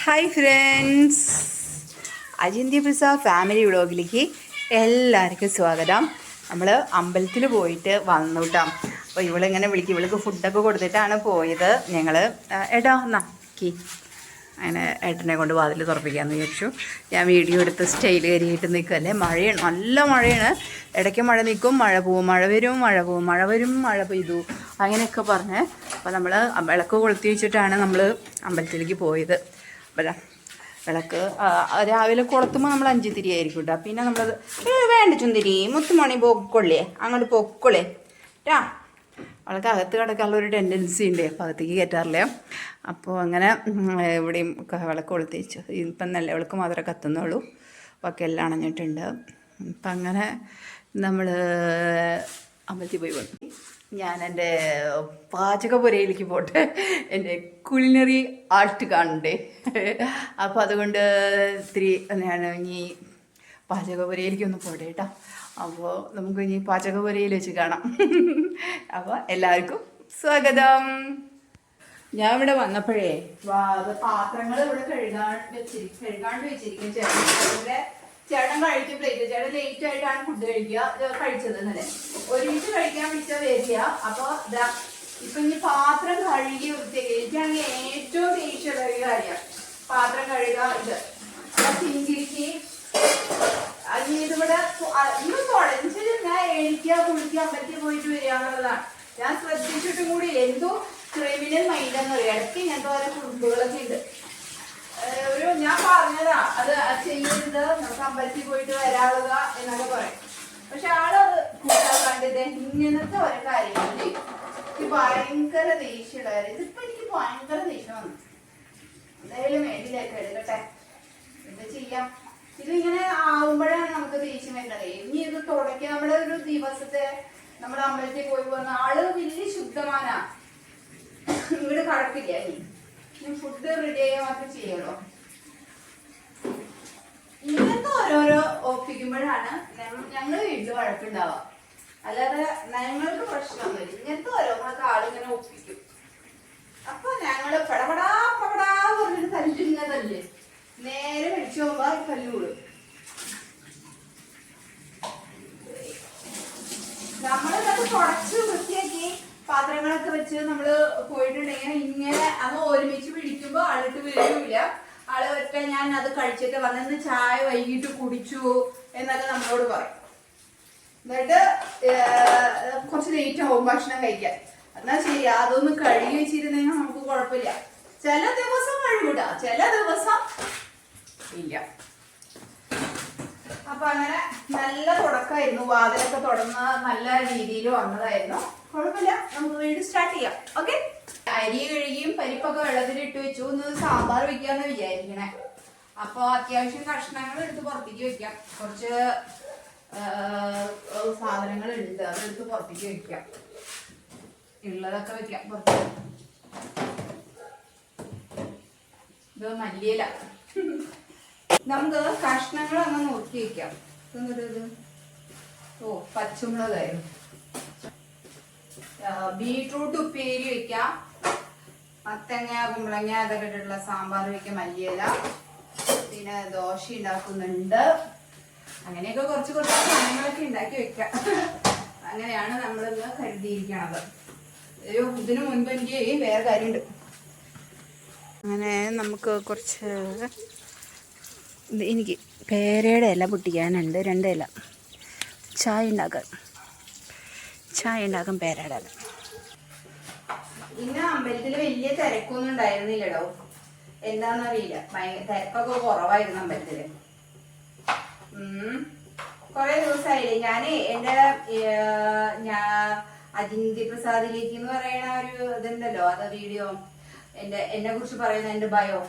Hi friends, അജിന്ത്യ Prasad family വ്ളോഗിലേക്ക് എല്ലാവർക്കും സ്വാഗതം. നമ്മൾ അമ്പലത്തിൽ പോയിട്ട് വന്നു കേട്ടോ. അപ്പോൾ ഇവളിങ്ങനെ വിളിക്കും, ഇവൾക്ക് ഫുഡൊക്കെ കൊടുത്തിട്ടാണ് പോയത്. ഞങ്ങൾ ഏട്ടാ നക്കി അങ്ങനെ ഏട്ടനെ കൊണ്ട് വാതിൽ തുറപ്പിക്കാമെന്ന് വിചാരിച്ചു. ഞാൻ വീഡിയോ എടുത്ത് സ്റ്റൈൽ കയറിയിട്ട് നിൽക്കല്ലേ. മഴയാണ്, നല്ല മഴയാണ്. ഇടയ്ക്ക് മഴ നിൽക്കും, മഴ പോവും, മഴ വരും, മഴ പോവും, മഴ വരും, മഴ പെയ്തു, അങ്ങനെയൊക്കെ പറഞ്ഞ്. അപ്പോൾ നമ്മൾ വിളക്ക് കൊളുത്തി വെച്ചിട്ടാണ് നമ്മൾ അമ്പലത്തിലേക്ക് പോയത്. അപ്പോൾ വിളക്ക് രാവിലെ കൊളുത്തുമ്പോൾ നമ്മൾ 5 തിരി ആയിരിക്കും കേട്ടോ. പിന്നെ നമ്മളത് വേണ്ട ചുന്തിരി മുത്തുമണി പൊക്കൊള്ളേ, അങ്ങോട്ട് പൊക്കൊള്ളേ ടാ. അവൾക്ക് അകത്ത് കിടക്കാനുള്ള ഒരു ടെൻഡൻസി ഉണ്ട്, അപ്പോൾ അകത്തേക്ക് കയറ്റാറില്ല. അപ്പോൾ അങ്ങനെ ഇവിടെയും വിളക്ക് കൊളുത്തി വെച്ചു. ഇപ്പം നല്ല വിളക്ക് മാത്രമേ കത്തുന്നുള്ളൂ, ഒക്കെ എല്ലാം അണഞ്ഞിട്ടുണ്ട്. അപ്പം അങ്ങനെ നമ്മൾ അമ്പലത്തിൽ പോയി വന്നു. ഞാൻ എൻ്റെ പാചകപുരയിലേക്ക് പോട്ടെ, എൻ്റെ കുലിനറി ആർട്ട് കാണണ്ടേ. അപ്പോൾ അതുകൊണ്ട് ഇത്തിരി ഞാൻ ഇനി പാചകപുരയിലേക്കൊന്ന് പോട്ടെ കേട്ടോ. അപ്പോൾ നമുക്ക് ഇനി പാചകപുരയിൽ വെച്ച് കാണാം. അപ്പോൾ എല്ലാവർക്കും സ്വാഗതം. ഞാൻ ഇവിടെ വന്നപ്പോഴേ പാത്രങ്ങൾ ഇവിടെ കഴുകാണ്ട് വെച്ചിരിക്കും. ചേട്ടൻ കഴിച്ച പ്ലേറ്റ്, ചേട്ടൻ ലേറ്റ് ആയിട്ടാണ് ഫുഡ് കഴിച്ചത്. എന്നല്ലേ ഒരുമിച്ച് കഴിക്കാൻ വിളിച്ചാൽ വരിക. അപ്പോൾ ഇപ്പൊ ഇനി പാത്രം കഴുകി വൃത്തിയാക്കി. എനിക്കാണെങ്കിൽ ഏറ്റവും ദേഷ്യമുള്ള ഒരു കാര്യം പാത്രം കഴുകുക. ഇത് സിങ്കിലേക്ക് ഇതിവിടെ ഇന്ന് തുടങ്ങിച്ചിരുന്ന എഴുതിക്കുക, കുളിക്കുക, അമ്പലത്തിൽ പോയിട്ട് വരിക എന്നുള്ളതാണ്. ഞാൻ ശ്രദ്ധിച്ചിട്ടും കൂടി എന്തോ ക്രിമിനൽ മൈൻഡ് എന്ന് പറയാം. ഇടയ്ക്ക് ഇങ്ങനത്തെ ഓരോ കുടുംബങ്ങളൊക്കെ ഉണ്ട്. ഞാൻ പറഞ്ഞതാ അത് ചെയ്യരുത്, നമുക്ക് അമ്പലത്തിൽ പോയിട്ട് വരാളുക എന്നൊക്കെ പറയും. പക്ഷെ ആളത് കൂട്ടാൻ കണ്ടത് ഇങ്ങനത്തെ ഓരോ കാര്യങ്ങൾ ചെയ്യും. എനിക്ക് ഭയങ്കര ദേഷ്യമുള്ള കാര്യം. ഇതിപ്പോ എനിക്ക് ഭയങ്കര ദേഷ്യം വന്നു. എന്തായാലും മേടിയിലേക്ക് എടുക്കട്ടെ, എന്താ ചെയ്യാം. ഇതിങ്ങനെ ആവുമ്പോഴാണ് നമുക്ക് ദേഷ്യം വരുന്നത്. ഇനി ഇത് തുടക്കി നമ്മുടെ ഒരു ദിവസത്തെ നമ്മുടെ അമ്പലത്തിൽ പോയി വന്ന ആള് വലിയ ശുദ്ധമാനാ, ഇങ്ങോട്ട് കടക്കില്ല. ഇനി ഫുഡ് റെഡി ആയാൽ മാത്രം ചെയ്യുള്ളൂ. ഇങ്ങനത്തെ ഓരോരോ ഒപ്പിക്കുമ്പോഴാണ് ഞങ്ങൾ വീട്ടിൽ വഴക്കുണ്ടാവുക. അല്ലാതെ ഞങ്ങൾക്ക് പ്രശ്നമൊന്നുമില്ല. ഇങ്ങനത്തെ ഓരോന്നൊക്കെ ആളിങ്ങനെ ഒപ്പിക്കും. അപ്പൊ ഞങ്ങള് പടപടാ പടപടാ പറഞ്ഞിട്ട് തല്ലിങ്ങതല്ലേ, നേരെ പിടിച്ചു പോകുമ്പോ തല്ലുകൂടും. നമ്മളിതൊക്കെ തുടച്ച് വൃത്തിയാക്കി പാത്രങ്ങളൊക്കെ വെച്ച് നമ്മള് പോയിട്ടുണ്ടെങ്കിൽ ഇങ്ങനെ അത് ഒരുമിച്ച് പിടിക്കുമ്പോ ആളിട്ട് വീഴില്ല. ആള് ഒറ്റ ഞാൻ അത് കഴിച്ചിട്ട് വന്നെന്ന് ചായ വൈകിട്ട് കുടിച്ചു എന്നൊക്കെ നമ്മളോട് പറയും. എന്നിട്ട് കുറച്ച് ലേറ്റ് ആവും ഭക്ഷണം കഴിക്കാൻ. എന്നാ ശരി, അതൊന്ന് കഴുകി വെച്ചിരുന്നെങ്കിൽ നമുക്ക് കുഴപ്പമില്ല. ചില ദിവസം കഴുകൂടാ, ചില ദിവസം ഇല്ല. അപ്പൊ അങ്ങനെ നല്ല തുടക്കമായിരുന്നു. വാതിലൊക്കെ തുറന്ന് നല്ല രീതിയിൽ വന്നതായിരുന്നു. കുഴപ്പമില്ല, നമുക്ക് വീട് സ്റ്റാർട്ട് ചെയ്യാം. ഓക്കെ, അരി കഴുകിയും പരിപ്പൊക്കെ വെള്ളത്തിലിട്ട് വെച്ചു. ഒന്ന് സാമ്പാർ വെക്കാന്ന് വിചാരിക്കണേ. അപ്പൊ അത്യാവശ്യം കഷ്ണങ്ങൾ എടുത്ത് പുറത്തേക്ക് വെക്കാം. കുറച്ച് സാധനങ്ങൾ ഉണ്ട്, അതെടുത്ത് പുറത്തേക്ക് വെക്കാം. ഉള്ളതൊക്കെ വെക്കാം പുറത്തേക്ക്. ഇത് മല്ലിയില. നമുക്ക് കഷ്ണങ്ങൾ അങ്ങ് നോക്കി വെക്കാം. ഓ, പച്ചമുളകായിരുന്നു. ബീട്രൂട്ട് ഉപ്പേരി വെക്കാം. മത്തങ്ങ, കുമ്പളങ്ങ അതൊക്കെ ഇട്ടിട്ടുള്ള സാമ്പാർ വെക്കാം. മല്ലിയില. പിന്നെ ദോശ ഉണ്ടാക്കുന്നുണ്ട്. അങ്ങനെയൊക്കെ കുറച്ച് സാധനങ്ങളൊക്കെ ഉണ്ടാക്കി വെക്കാം. അങ്ങനെയാണ് നമ്മളിന്ന് കരുതിയിരിക്കണത്. ഇതിനു മുൻപ് എനിക്ക് വേറെ കാര്യമുണ്ട്. അങ്ങനെ നമുക്ക് കുറച്ച് എനിക്ക് പേരയുടെ ഇല പൊട്ടിക്കാനുണ്ട്. 2 ഇല ചായ ഉണ്ടാക്കാൻ പേരയുടെ ഇല. ഇന്ന് അമ്പലത്തിൽ വലിയ തിരക്കൊന്നും ഉണ്ടായിരുന്നില്ലടോ. എന്താന്നറിയില്ല, തിരക്കൊക്കെ കുറവായിരുന്നു അമ്പലത്തില്. കൊറേ ദിവസമായില്ലേ ഞാന് അജിന്ത്യ പ്രസാദിലേക്ക് എന്ന് പറയുന്ന ഒരു ഇതുണ്ടല്ലോ, അത് വീഡിയോ എന്നെ കുറിച്ച് പറയുന്ന എന്റെ ബയോ.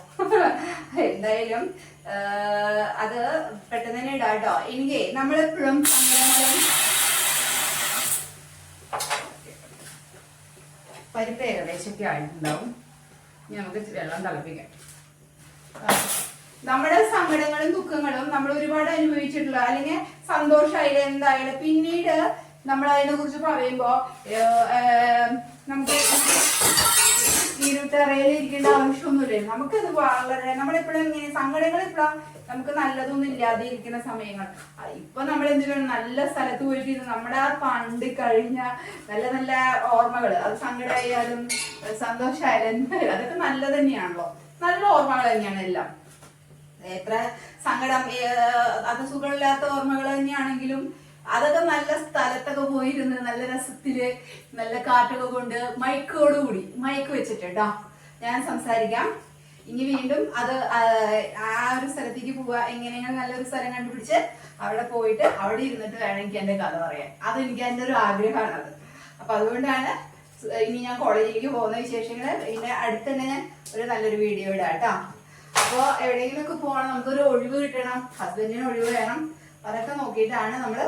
എന്തായാലും അത് പെട്ടെന്ന് തന്നെ ഇടാം കേട്ടോ. എനിക്ക് നമ്മളെപ്പോഴും സങ്കടങ്ങളും പരിപ്പ് ഏകദേശമൊക്കെ ആയിട്ടുണ്ടാവും. നമുക്ക് വെള്ളം തിളപ്പിക്കാം. നമ്മുടെ സങ്കടങ്ങളും ദുഃഖങ്ങളും നമ്മൾ ഒരുപാട് അനുഭവിച്ചിട്ടുള്ള, അല്ലെങ്കിൽ സന്തോഷമായാലും എന്തായാലും പിന്നീട് നമ്മൾ അതിനെ കുറിച്ച് പറയുമ്പോ നമുക്ക് ഈ ഒരു തറയിൽ ഇരിക്കേണ്ട ആവശ്യമൊന്നുമില്ല. നമുക്കത് വളരെ നമ്മളെപ്പോഴും ഇങ്ങനെ സങ്കടങ്ങൾ എപ്പോഴാണ് നമുക്ക് നല്ലതൊന്നും ഇല്ലാതെ ഇരിക്കുന്ന സമയങ്ങൾ. ഇപ്പൊ നമ്മൾ എന്ത് ചെയ്യണം, നല്ല സ്ഥലത്ത് പോയിട്ട് നമ്മുടെ ആ പണ്ട് കഴിഞ്ഞ നല്ല നല്ല ഓർമ്മകൾ, അത് സങ്കടമായാലും സന്തോഷമായാലും എന്തായാലും അതൊക്കെ നല്ലത് തന്നെയാണല്ലോ. നല്ല ഓർമ്മകൾ തന്നെയാണ് എല്ലാം. എത്ര സങ്കടം അത് സുഖമില്ലാത്ത ഓർമ്മകൾ തന്നെയാണെങ്കിലും അതൊക്കെ നല്ല സ്ഥലത്തൊക്കെ പോയിരുന്ന് നല്ല രസത്തില് നല്ല കാറ്റൊക്കെ കൊണ്ട് മൈക്കോടുകൂടി മൈക്ക് വെച്ചിട്ടോ ഞാൻ സംസാരിക്കാം. ഇനി വീണ്ടും അത് ആ ഒരു സ്ഥലത്തേക്ക് പോവുക, എങ്ങനെയാണ് നല്ലൊരു സ്ഥലം കണ്ടുപിടിച്ച് അവിടെ പോയിട്ട് അവിടെ ഇരുന്നിട്ട് വേണം എനിക്ക് എന്റെ കഥ പറയാൻ. അതെനിക്ക് എൻ്റെ ഒരു ആഗ്രഹമാണ് അത്. അപ്പൊ അതുകൊണ്ടാണ് ഇനി ഞാൻ കോളേജിലേക്ക് പോകുന്ന വിശേഷങ്ങൾ ഇതിന്റെ അടുത്ത് തന്നെ ഞാൻ ഒരു നല്ലൊരു വീഡിയോ ഇടാം കേട്ടോ. അപ്പൊ എവിടെയെങ്കിലുമൊക്കെ പോകണം, നമുക്കൊരു ഒഴിവ് കിട്ടണം, ഹസ്ബൻഡിന് ഒഴിവ് വേണം, അതൊക്കെ നോക്കിയിട്ടാണ് നമ്മള്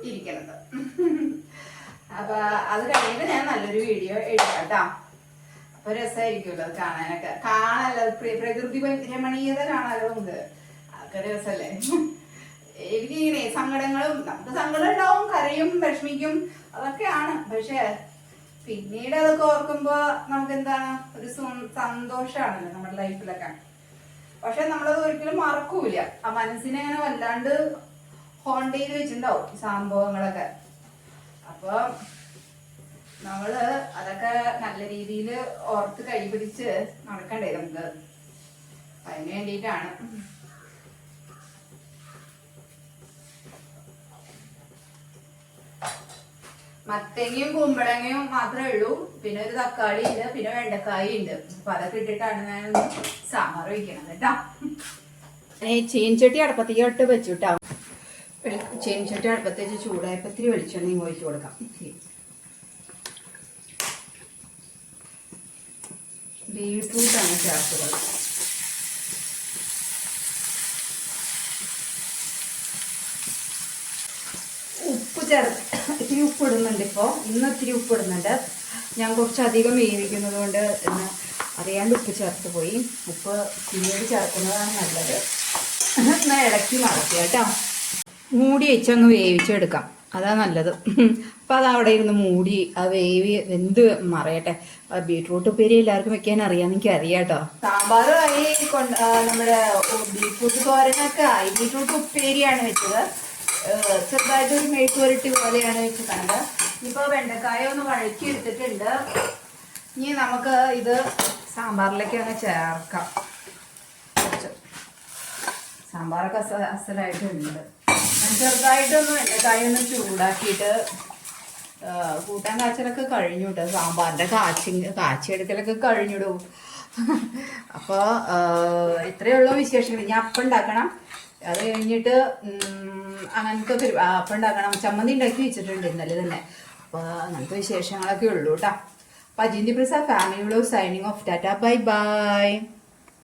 ഇരിക്കുന്നത്. അപ്പൊ അത് കഴിഞ്ഞിട്ട് ഞാൻ നല്ലൊരു വീഡിയോ ഇടാം കേട്ടോ. അപ്പൊ രസമായിരിക്കുമല്ലോ കാണാനൊക്കെ. കാണാനല്ലോ പ്രകൃതി രമണീയത കാണാലോ നമുക്ക്, അതൊക്കെ രസല്ലേ. എനിക്കിങ്ങനെ സങ്കടങ്ങളും, നമുക്ക് സങ്കടം ഉണ്ടാവും, കരയും വിഷമിക്കും, അതൊക്കെയാണ്. പക്ഷെ പിന്നീട് അതൊക്കെ ഓർക്കുമ്പോ നമുക്ക് എന്താണ് ഒരു സന്തോഷമാണല്ലോ നമ്മുടെ ലൈഫിലൊക്കെ. പക്ഷെ നമ്മളത് ഒരിക്കലും മറക്കൂല. ആ മനസ്സിനെ അങ്ങനെ വല്ലാണ്ട് ഹോണ്ട് ചെയ്ത് വെച്ചിട്ടുണ്ടാവും ഈ സംഭവങ്ങളൊക്കെ. അപ്പൊ നമ്മള് അതൊക്കെ നല്ല രീതിയിൽ ഓർത്ത് കൈപിടിച്ച് നടക്കണ്ടേ നമുക്ക്. അതിന് വേണ്ടിയിട്ടാണ്. മത്തങ്ങയും കുമ്പളങ്ങയും മാത്രമേ ഉള്ളൂ. പിന്നെ ഒരു തക്കാളി ഉണ്ട്, പിന്നെ വെണ്ടക്കായ ഉണ്ട്. അപ്പൊ അതൊക്കെ ഇട്ടിട്ടാണ് ഞാനൊന്ന് സാമ്പാർ വയ്ക്കണം കേട്ടോ. ചീൻചട്ടി അടുപ്പത്തേക്ക് വെച്ചു കേട്ടോ. ചീൻചട്ടി അടുപ്പത്ത് വെച്ച് ചൂടായപ്പോ ഇത്തിരി വെളിച്ചെണ്ണയും ഒഴിച്ചു കൊടുക്കാം. ബീട്രൂട്ടാണ് ചേർത്തത്. ഉപ്പ് ഇത്തിരി ഉപ്പ് ഇടുന്നുണ്ട്. ഇപ്പോൾ ഇന്ന് ഇത്തിരി ഉപ്പ് ഇടുന്നുണ്ട്. ഞാൻ കുറച്ചധികം വേവിക്കുന്നത് കൊണ്ട് എന്ന് അറിയാണ്ട് ഉപ്പ് ചേർത്ത് പോയി. ഉപ്പ് പിന്നീട് ചേർക്കുന്നതാണ് നല്ലത്. എന്നാൽ ഇളക്കി മറക്കുക കേട്ടോ. മൂടി വെച്ചങ്ങ് വേവിച്ചെടുക്കാം, അതാ നല്ലത്. അപ്പം അതവിടെ ഇരുന്ന് മൂടി ആ വെന്ത് മറയട്ടെ. ബീട്രൂട്ട് ഉപ്പേരി എല്ലാവർക്കും വെക്കാൻ അറിയാമെന്ന് എനിക്ക് അറിയാം കേട്ടോ. സാമ്പാറുമായി നമ്മുടെ ബീട്രൂട്ട് തോരനൊക്കെ ആയി. ബീട്രൂട്ട് ഉപ്പേരിയാണ് വെച്ചത്. ചെറുതായിട്ടൊരു മെഴുക്ക് പുരട്ടി പോലെയാണ് വെച്ചിട്ടുണ്ട്. ഇപ്പോൾ വെണ്ടക്കായ ഒന്ന് വഴറ്റി എടുത്തിട്ടുണ്ട്. ഇനി നമുക്ക് ഇത് സാമ്പാറിലേക്ക് അങ്ങ് ചേർക്കാം. സാമ്പാറൊക്കെ അസലായിട്ടുണ്ട്. ചെറുതായിട്ടൊന്ന് വെണ്ടക്കായ ഒന്ന് ചൂടാക്കിയിട്ട് കൂട്ടാൻ കാച്ചലൊക്കെ കഴിഞ്ഞു കേട്ടോ. സാമ്പാറിൻ്റെ കാച്ചിയെടുക്കലൊക്കെ കഴിഞ്ഞിടും. അപ്പോൾ ഇത്രയേ ഉള്ളൂ വിശേഷങ്ങൾ. ഇനി അപ്പം ഉണ്ടാക്കണം. അത് കഴിഞ്ഞിട്ട് അങ്ങനത്തെ അപ്പം ഉണ്ടാക്കണം. ചമ്മന്തി ഉണ്ടാക്കി വെച്ചിട്ടുണ്ട് ഇന്നലെ തന്നെ. അപ്പോൾ അങ്ങനത്തെ വിശേഷങ്ങളൊക്കെ ഉള്ളൂ കേട്ടോ. അപ്പോൾ Ajinthi Prasad family vlog signing off. Tata bye by.